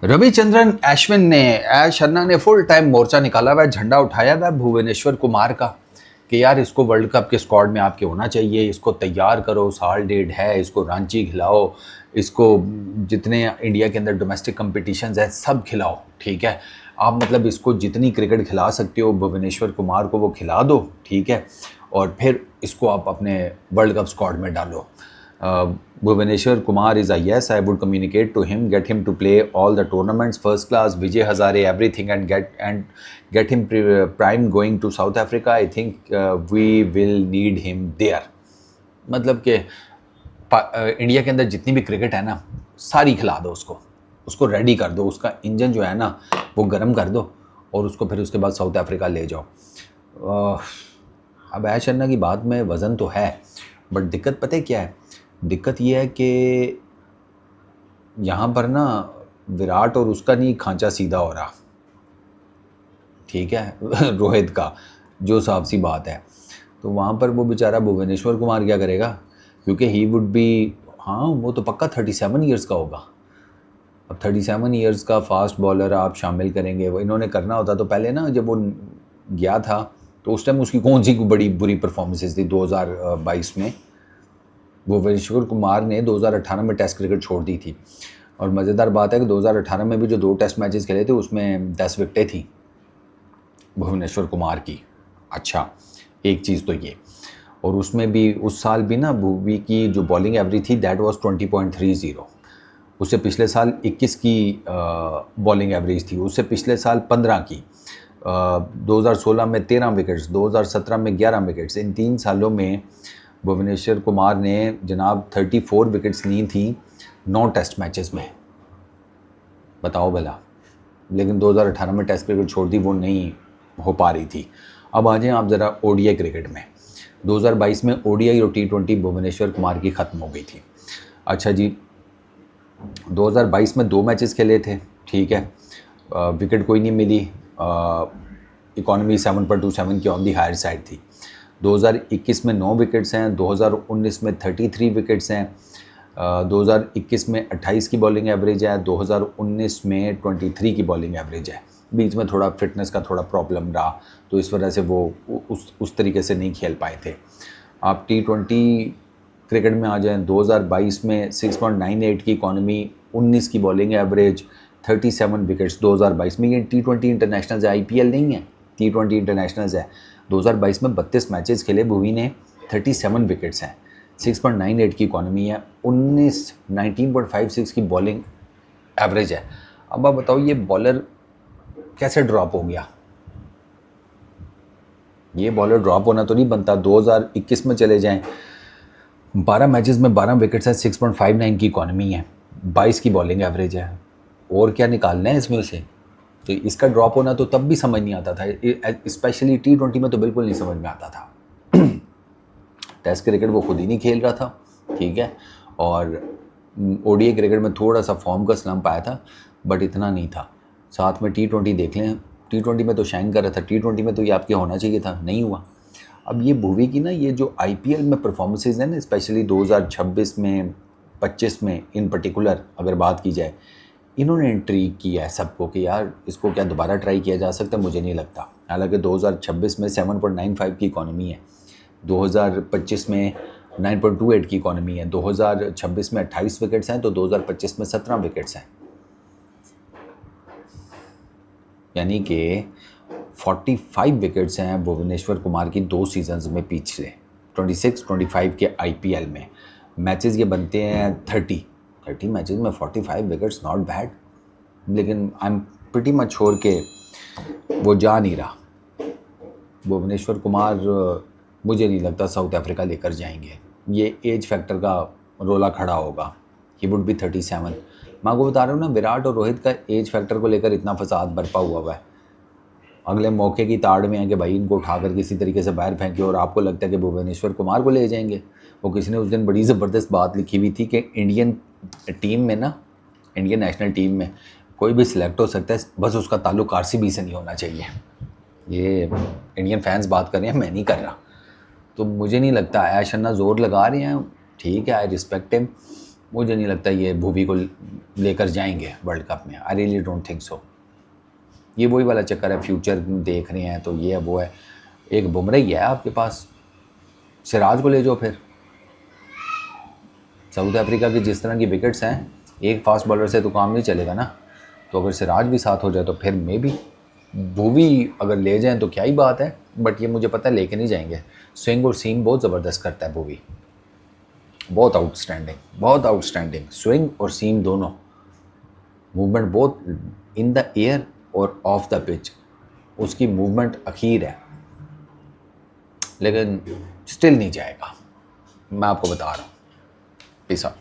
रविचंद्रन अश्विन ने एश शर्मा ने full time मोर्चा निकाला हुआ है, झंडा उठाया हुआ है भुवनेश्वर कुमार का कि यार इसको वर्ल्ड कप के स्क्वाड में आपके होना चाहिए, इसको तैयार करो, साल डेढ़ है, इसको रांची खिलाओ, इसको जितने इंडिया के अंदर डोमेस्टिक कंपटीशंस हैं सब खिलाओ। ठीक है, आप मतलब इसको जितनी क्रिकेट खिला सकते हो भुवनेश्वर कुमार को वो खिला दो। ठीक है, और फिर इसको आप अपने वर्ल्ड कप स्क्वाड में डालो। Bhuvaneswar Kumar is a yes. I would communicate to him, get him to play all the tournaments, first class, Vijay Hazare, everything, and get him prime going to South Africa. I think we will need him there. मतलब कि India के अंदर जितनी भी cricket है ना सारी खिला दो उसको रेडी कर दो, उसका इंजन जो है ना वो गर्म कर दो और उसको फिर उसके बाद साउथ अफ्रीका ले जाओ। अब ऐश शर्मा की बात में वज़न तो है, बट दिक्कत पता है क्या है? दिक्कत ये है कि यहाँ पर ना विराट और उसका नहीं खांचा सीधा हो रहा। ठीक है रोहित का जो साफ सी बात है, तो वहाँ पर वो बेचारा भुवनेश्वर कुमार क्या करेगा? क्योंकि ही वुड बी, हाँ वो तो पक्का 37 ईयर्स का होगा। अब 37 ईयर्स का फास्ट बॉलर आप शामिल करेंगे, वो इन्होंने करना होता तो पहले ना जब वो गया था तो उस टाइम उसकी कौन सी बड़ी बुरी परफॉर्मेंसेस थी 2022 में। भुवनेश्वर कुमार ने 2018 में टेस्ट क्रिकेट छोड़ दी थी, और मज़ेदार बात है कि 2018 में भी जो 2 टेस्ट मैचेस खेले थे उसमें 10 विकेटें थी भुवनेश्वर कुमार की। अच्छा, एक चीज़ तो ये, और उसमें भी उस साल भी ना भुवी की जो बॉलिंग एवरेज थी दैट वाज 20.30। उससे पिछले साल 21 की बॉलिंग एवरेज थी, उससे पिछले साल 15 की, 2016 में 13 विकेट्स, 2017 में 11 विकेट्स। इन 3 सालों में भुवनेश्वर कुमार ने जनाब 34 विकेट्स ली थी 9 टेस्ट मैचेस में, बताओ भला। लेकिन 2018 में टेस्ट क्रिकेट छोड़ दी, वो नहीं हो पा रही थी। अब आ जाएं आप ज़रा ओडीआई क्रिकेट में। 2022 में ओडीआई और T20 भुवनेश्वर कुमार की ख़त्म हो गई थी। अच्छा जी, 2022 में 2 मैचेस खेले थे। ठीक है, विकेट कोई नहीं मिली, इकॉनमी 7.27 की ऑन दी हायर साइड थी। 2021 में 9 विकेट्स हैं, 2019 में 33 विकेट्स हैं, 2021 में 28 की बॉलिंग एवरेज है, 2019 में 23 की बॉलिंग एवरेज है। बीच में थोड़ा फिटनेस का थोड़ा प्रॉब्लम रहा तो इस वजह से वो उस तरीके से नहीं खेल पाए थे। आप T20 क्रिकेट में आ जाएं, 2022 में 6.98 की इकॉनमी, 19 की बॉलिंग एवरेज, 37 विकेट्स 2022 में। ये T20 इंटरनेशनल्स है, IPL नहीं है, T20 इंटरनेशनल्स है। 2022 में 32 मैचेस खेले भुवी ने, 37 विकेट्स हैं, 6.98 की इकॉनमी है, 19.56 की बॉलिंग एवरेज है। अब आप बताओ ये बॉलर कैसे ड्रॉप हो गया? ये बॉलर ड्रॉप होना तो नहीं बनता। 2021 में चले जाएं, 12 मैचेस में 12 विकेट्स हैं, 6.59 की इकॉनमी है, 22 की बॉलिंग एवरेज है। और क्या निकालना है इसमें से? तो इसका ड्रॉप होना तो तब भी समझ नहीं आता था, स्पेशली T20 में तो बिल्कुल नहीं समझ में आता था। टेस्ट क्रिकेट वो खुद ही नहीं खेल रहा था। ठीक है, और ओडीआई क्रिकेट में थोड़ा सा फॉर्म का स्लम्प आया था, बट इतना नहीं था। साथ में T20 देख लें, T20 में तो शाइन कर रहा था, T20 में तो ये आपके होना चाहिए था, नहीं हुआ। अब ये भुवी की ना ये जो IPL में परफॉर्मेंसेज हैं ना, स्पेशली 2026 में 25 में इन पर्टिकुलर अगर बात की जाए, इन्होंने इंट्रीग किया है सबको कि यार इसको क्या दोबारा ट्राई किया जा सकता है? मुझे नहीं लगता। हालांकि 2026 में 7.95 की इकॉनमी है, 2025 में 9.28 की इकॉनमी है, 2026 में 28 विकेट्स हैं तो 2025 में 17 विकेट्स हैं, यानी कि 45 विकेट्स हैं भुवनेश्वर कुमार की 2 सीजन्स में पिछले 26-25 के IPL में। मैचेस ये बनते हैं 30 मैचेस में 45 विकेट्स, नॉट बैड। लेकिन I am pretty much sure के वो जा नहीं रहा। भुवनेश्वर कुमार मुझे नहीं लगता साउथ अफ्रीका लेकर जाएंगे। ये एज फैक्टर का रोला खड़ा होगा। He would be 37। मैं आपको बता रहा हूँ ना, विराट और रोहित का एज फैक्टर को लेकर इतना फसाद बरपा हुआ है। अगले मौके की ताड़ में है कि भाई इनको उठाकर किसी तरीके से बाहर फेंके, और आपको लगता है कि भुवनेश्वर कुमार को ले जाएंगे। वो किसी ने उस दिन बड़ी ज़बरदस्त बात लिखी हुई थी कि इंडियन टीम में ना, इंडियन नेशनल टीम में कोई भी सिलेक्ट हो सकता है, बस उसका ताल्लुक RCB से नहीं होना चाहिए। ये इंडियन फैंस बात कर रहे हैं, मैं नहीं कर रहा। तो मुझे नहीं लगता। ऐश शर्मा ज़ोर लगा रहे हैं, ठीक है, आई रिस्पेक्ट हिम, मुझे नहीं लगता ये भुवी को लेकर जाएंगे वर्ल्ड कप में। I really don't think so. ये वही वाला चक्कर है, फ्यूचर देख रहे हैं तो ये है वो है। एक बुमराह ही है आपके पास, सिराज को ले जाओ फिर। साउथ अफ्रीका की जिस तरह की विकेट्स हैं, एक फास्ट बॉलर से तो काम नहीं चलेगा ना। तो अगर सिराज भी साथ हो जाए तो फिर मे भी भुवी अगर ले जाएं तो क्या ही बात है। बट ये मुझे पता है लेके नहीं जाएंगे। स्विंग और सीम बहुत ज़बरदस्त करता है भुवी, बहुत आउटस्टैंडिंग स्विंग और सीम दोनों। मूवमेंट बहुत इन द एयर और ऑफ द पिच, उसकी मूवमेंट अखीर है। लेकिन स्टिल नहीं जाएगा, मैं आपको बता रहा हूँ। Peace out.